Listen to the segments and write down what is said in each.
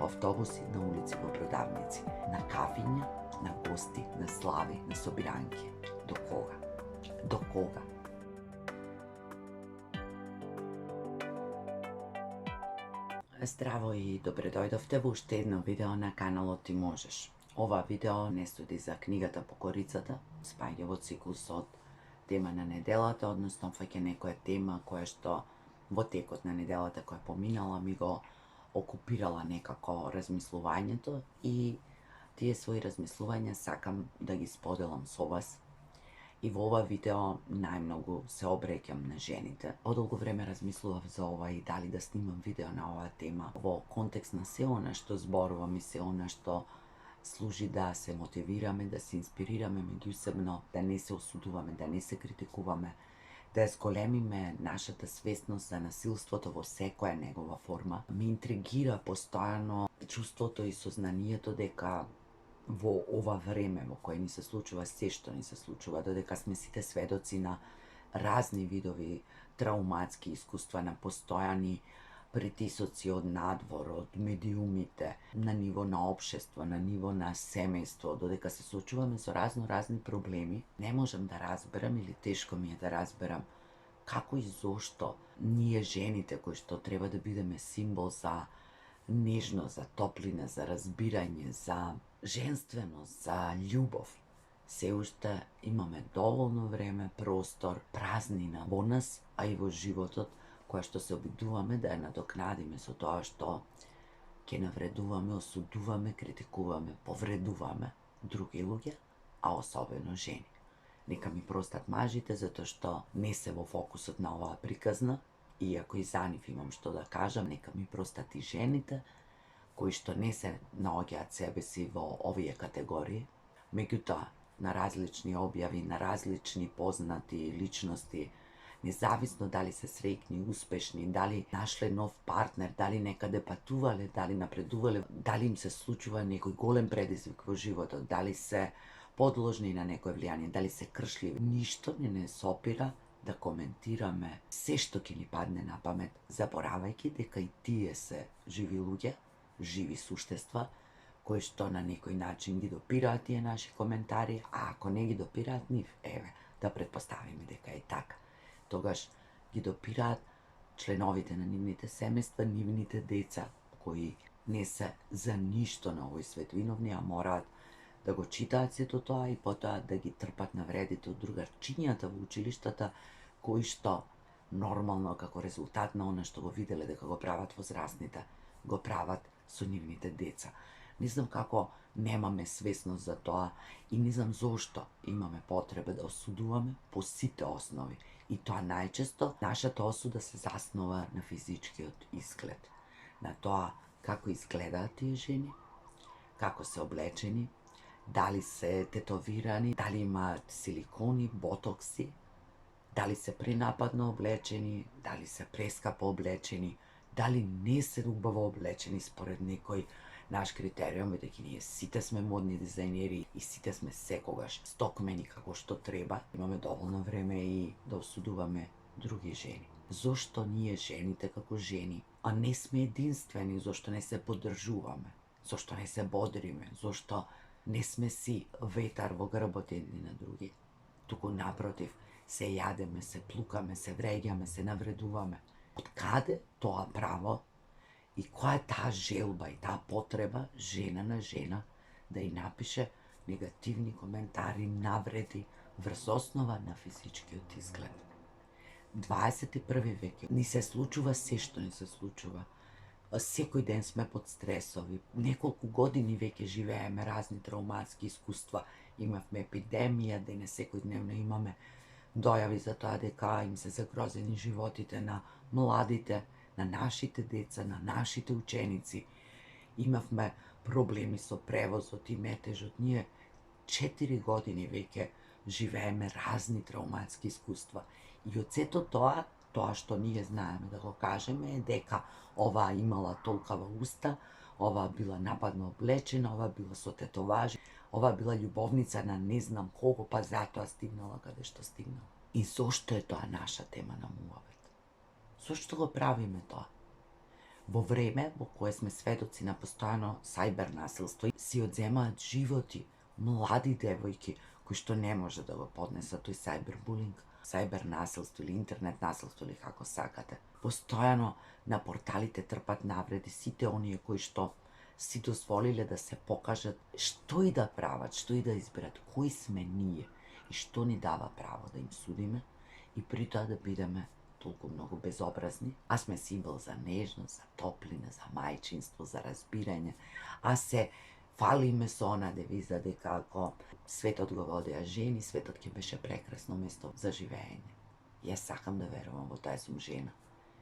во автобуси, на улици, во продавници, на кафиња, на гости, на слави, на собиранки. До кога? До кога? Здраво и добре дојдовте во уште едно видео на каналот Ти можеш. Ова видео не суди за книгата Покорицата, спаѓа во циклус од тема на неделата, односно фаќа некоја тема која што во текот на неделата која поминала ми го окупирала некако размислувањето и тие своји размислувања сакам да ги споделам со вас. И во ова видео најмногу се обреќам на жените. Подолго време размислував за ова и дали да снимам видео на оваа тема во контекст на се она што зборувам и се она што служи да се мотивираме, да се инспирираме меѓусебно, да не се осудуваме, да не се критикуваме, да зголемиме нашата свесност за насилството во секоја негова форма. Ме интригира постојано чувството и сознанието дека во ова време во кое ни се случува се што ни се случува, додека сме сите сведоци на разни видови трауматски искуства, на постојани притисоци од надвор, од медиумите, на ниво на општество, на ниво на семејство, додека се соочуваме со разни проблеми, не можам да разберам или тешко ми е да разберам како и зошто ние жените кои што треба да бидеме символ за нежност, за топлина, за разбирање, за женственост, за љубов, се уште имаме доволно време, простор, празнина во нас, а и во животот, која што се обидуваме да ја надокнадиме со тоа што ќе навредуваме, осудуваме, критикуваме, повредуваме други луѓе, а особено жени. Нека ми простат мажите затоа што не се во фокусот на оваа приказна, иако и за нив имам што да кажам, нека ми простат и жените кои што не се наоѓаат себе си во овие категории. Меѓутоа, на различни објави, на различни познати личности, независно дали се среќни, успешни, дали нашле нов партнер, дали некаде патувале, дали напредувале, дали им се случува некој голем предизвик во животот, дали се подложни на некој влијание, дали се кршливи, ништо не сопира да коментираме се што ќе ни падне на памет, заборавајќи дека и тие се живи луѓе, живи суштества, кои што на некој начин ги допираат тие наши коментари, а ако не ги допираат нив, да претпоставиме дека е така, тогаш ги допираат членовите на нивните семејства, нивните деца, кои не се за ништо на овој свет виновни, а мораат да го читаат сето тоа и потоа да ги трпат навредите од другарчињата во училиштата, кои што нормално како резултат на она што го виделе дека го прават возрастните, го прават со нивните деца. Не знам како немаме свесност за тоа и не знам зошто имаме потреба да осудуваме по сите основи. И тоа најчесто нашата осуда се заснова на физичкиот изглед, на тоа како изгледаат тие жени, како се облечени, дали се тетовирани, дали имаат силикони, ботокси, дали се пренападно облечени, дали се прескапо облечени, дали не се убаво облечени според некој наш критериум, бидејќи ние сите сме модни дизајнери и сите сме секогаш стокмени како што треба. Имаме доволно време и да осудуваме други жени. Зошто ние жените како жени, а не сме единствени, зошто не се поддржуваме, зошто не се бодриме, зошто не сме си ветар во грбот едни на други, туку напротив, се јадеме, се плукаме, се вреѓаме, се навредуваме. Од каде тоа право и која е таа желба и таа потреба жена на жена да ја напише негативни коментари, навреди врз основа на физичкиот изглед? 21 век ни се случува се што ни се случува. Секој ден сме под стресови. Неколку години веќе живееме разни трауматски искуства. Имавме епидемија, денес секојдневно имаме дојави за тоа дека им се загрозени животите на младите, на нашите деца, на нашите ученици. Имавме проблеми со превозот и метежот. Ние 4 години веќе живееме разни трауматски искуства. И од сето тоа што ние знаеме да го кажеме е дека оваа имала толкава уста, оваа била нападно облечена, оваа била со тетоважи, оваа била љубовница на не знам кого, па затоа стигнала каде што стигнала. И зошто е тоа наша тема на муавет? Зошто го правиме тоа? Во време во кое сме сведоци на постојано сајбер насилство, си одземаат животи млади девојки кои што не може да го поднесат тој сајбербулинг, сајбер насилство или интернет насилство или како сакате. Постојано на порталите трпат навреди сите оние кои што си дозволиле да се покажат што и да прават, што и да изберат, кои сме ние и што ни дава право да им судиме и при тоа да бидеме толку многу безобразни, а сме символ за нежност, за топлина, за мајчинство, за разбирање, а се фалиме со она девиза дека ако светот го водеа жени, светот ќе беше прекрасно место за живење. Јас сакам да верувам во тоа, сум жена.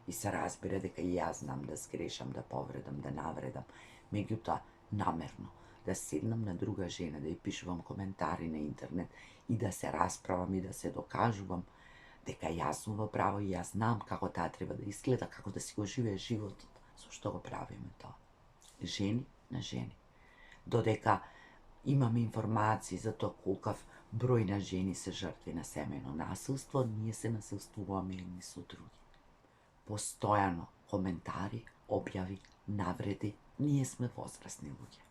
И се разбира дека и јас знам да сгрешам, да повредам, да навредам, меѓутоа намерно да седнам на друга жена, да ја пишувам коментари на интернет и да се расправам и да се докажувам дека јас сум во право и јас знам како таа треба да изгледа, како да си го живее животот. Зошто го правиме тоа? Жени на жени. Додека имаме информации за тоа колкав број на жени се жртви на семејно насилство, ние се насилствуваме едни со други. Постојано коментари, објави, навреди, ние сме возрастни луѓе.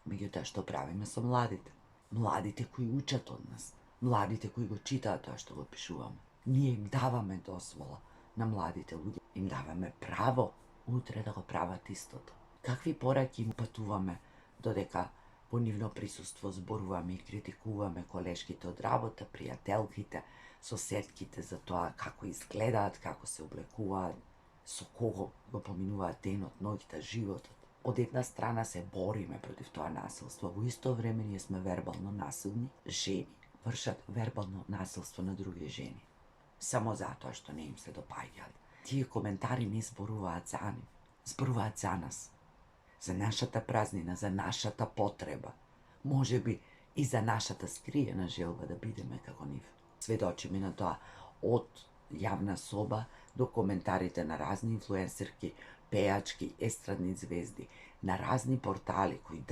Меѓутоа што правиме со младите? Младите кои учат од нас, младите кои го читаат тоа што го пишуваме. Ние им даваме дозвола на младите луѓе, им даваме право утре да го прават истото. Какви пораки им патуваме додека во нивно присуство зборуваме и критикуваме колешките од работа, пријателките, соседките за тоа како изгледаат, како се облекуваат, со кого го поминуваат денот, ноќта, животот. Од една страна се бориме против тоа насилство, во исто време ние сме вербално насилни, жени вршат вербално насилство на други жени. Само затоа што не им се допаѓаат. Тие коментари не зборуваат за нив, зборуваат за нас, за нашата празнина, за нашата потреба, може би и за нашата скриена желба да бидеме како нив. Сведочиме на тоа од јавна соба до коментарите на разни инфлуенсерки, пејачки, естрадни звезди, на разни портали кои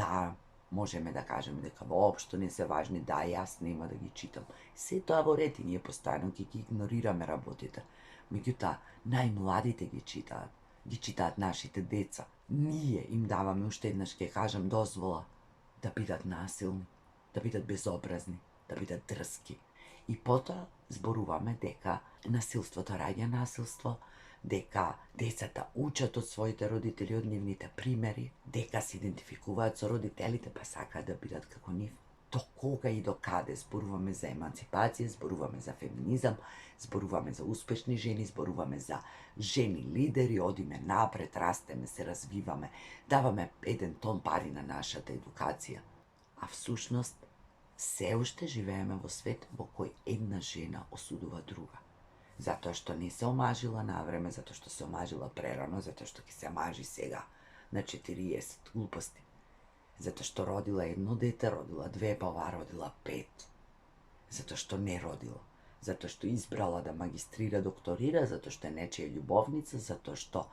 можеме да кажеме дека воопшто не се важни, јас нема да ги читам. Се тоа во ред и ние постојано ги игнорираме работите. Меѓутоа, најмладите ги читаат нашите деца. Ние им даваме, уште еднаш ќе кажам, дозвола да бидат насилни, да бидат безобразни, да бидат дрски. И потоа зборуваме дека насилството раѓа насилство, дека децата учат од своите родители, од нивните примери, дека се идентификуваат со родителите, па сакаат да бидат како нив. До кога и до каде зборуваме за емансипација, зборуваме за феминизам, зборуваме за успешни жени, зборуваме за жени лидери, одиме напред, растеме, се развиваме, даваме еден тон пари на нашата едукација. А всушност, се уште живееме во свет во кој една жена осудува друга. Затоа што не се омажила на време, затоа што се омажила прерано, затоа што ќе се мажи сега на 40 глупости. Затоа што родила едно дете, родила две, па оваа родила 5. Затоа што не родила. Затоа што избрала да магистрира, докторира, затоа што е нечија љубовница, затоа што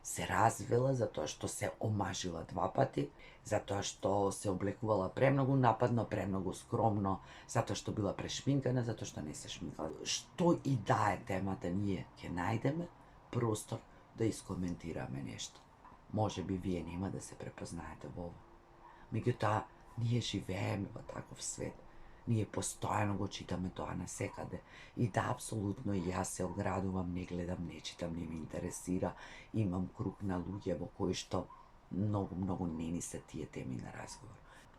се развела, затоа што се омажила 2 пати, затоа што се облекувала премногу нападно, премногу скромно, затоа што била прешминкана, затоа што не се шминкала. Што и да е темата, ние ќе најдеме простор да искоментираме нешто. Може би вие нема да се препознаете во ово. Меѓутоа, ние живееме во таков свет. Ние постојано го читаме тоа насекаде. И да, апсолутно, и јас се оградувам, не гледам, не читам, не ми интересира. Имам круг на луѓе во кои што многу не ни се тие теми на разговор.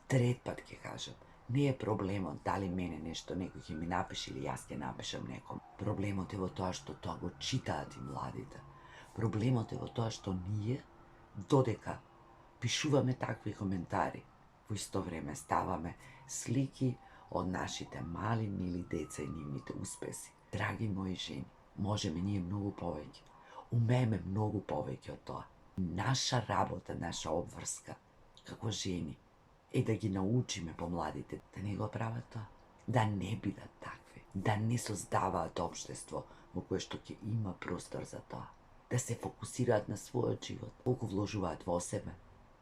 Трет пат ќе кажам, не е проблемот дали мене нешто некој ќе ми напише или јас ќе напишам неком. Проблемот е во тоа што тоа го читаат и младите. Проблемот е во тоа што ние, додека пишуваме такви коментари, во исто време ставаме слики од нашите мали, мили деца и нивните успеси. Драги мои жени, можеме ние многу повеќе. Умееме многу повеќе од тоа. Наша работа, наша обврска, како жени, е да ги научиме помладите да не го прават тоа. Да не бидат такви. Да не создаваат општество во кое што ќе има простор за тоа. Да се фокусираат на својот живот, колку вложуваат во себе,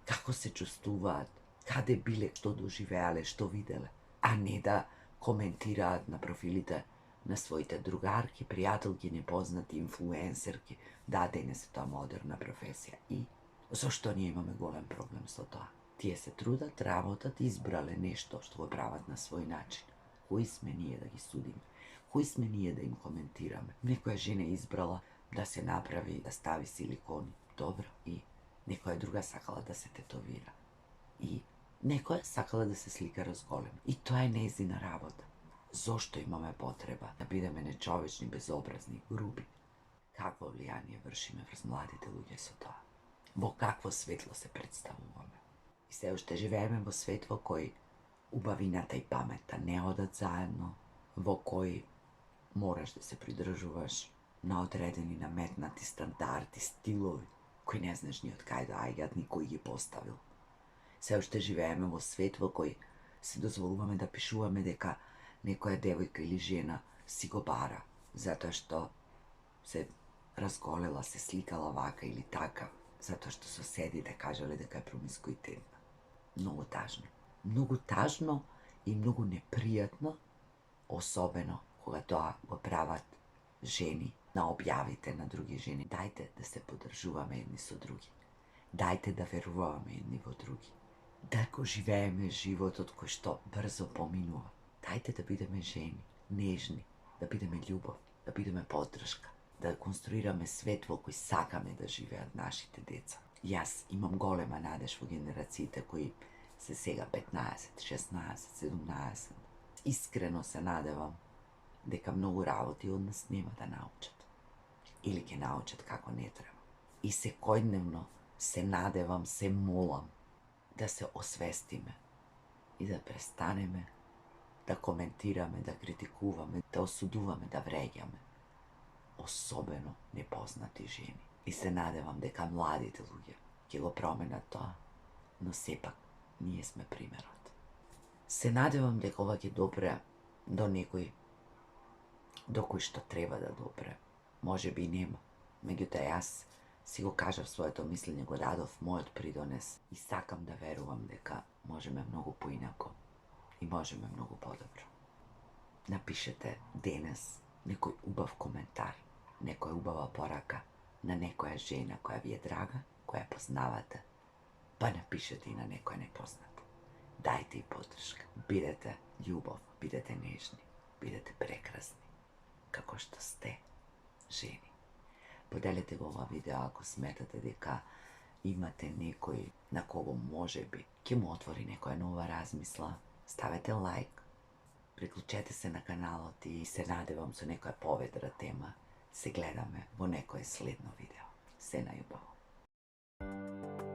како се чувствуваат, каде биле, што доживеале, што виделе, а не да коментираат на профилите на своите другарки, пријателки, непознати, инфлуенсерки. Да, денес е тоа модерна професија. И Зошто ние имаме голем проблем со тоа? Тие се трудат, работат, избрале нешто што го прават на свој начин. Кои сме ние да ги судиме? Кои сме ние да им коментираме? Некоја жена избрала да се направи, да стави силикони. Добро. И некоја друга сакала да се тетовира. И некоја сакала да се слика разголена. И тоа е нејзина работа. Зошто имаме потреба да бидеме нечовечни, безобразни, груби? Какво влијание вршиме врз младите луѓе со тоа? Во какво светло се представуваме? И се уште живееме во свет во кој убавината и паметта не одат заедно, во кој мораш да се придржуваш на одредени наметнати стандарди, стилови, кои не знаеш ни од кај доаѓаат, ни кој ги поставил. Се уште живееме во свет во кој се дозволуваме да пишуваме дека некоја девојка или жена си го бара, затоа што се разголела, се сликала вака или така, затоа што соседите кажале дека е промискуитетна. Многу тажно. Многу тажно и многу непријатно, особено кога тоа го прават жени на објавите на други жени. Дајте да се поддржуваме едни со други. Дајте да веруваме едни во други. Да го живееме животот кој што брзо поминува. Дајте да бидеме жени, нежни, да бидеме љубов, да бидеме поддршка, да конструираме свет во кој сакаме да живеат нашите деца. Јас имам голема надеж во генерациите кои се сега 15, 16, 17. Искрено се надевам дека многу работи од нас нема да научат. Или ќе научат како не треба. И секојдневно се надевам, се молам да се освестиме и да престанеме да коментираме, да критикуваме, да осудуваме, да вреѓаме. Особено непознати жени. И се надевам дека младите луѓе ќе го променат тоа, но сепак ние сме примерот. Се надевам дека ова ќе допре до некој до кој што треба да допре. Може би нема. Меѓутоа јас си го кажав своето мислење, го дадов мојот придонес и сакам да верувам дека можеме многу поинако и можеме многу подобро. Напишете денес некој убав коментар, некоја убава порака на некоја жена која ви е драга, која познавате, па напишете и на некоја непозната. Дајте и поддршка. Бидете љубов, бидете нежни, бидете прекрасни, како што сте, жени. Поделете го ова видео ако сметате дека имате некој на кого може би ќе му отвори некоја нова размисла. Ставете лайк, приклучете се на каналот и се надевам со некоја поведра тема се гледаме во некој следно видео. Се најубаво.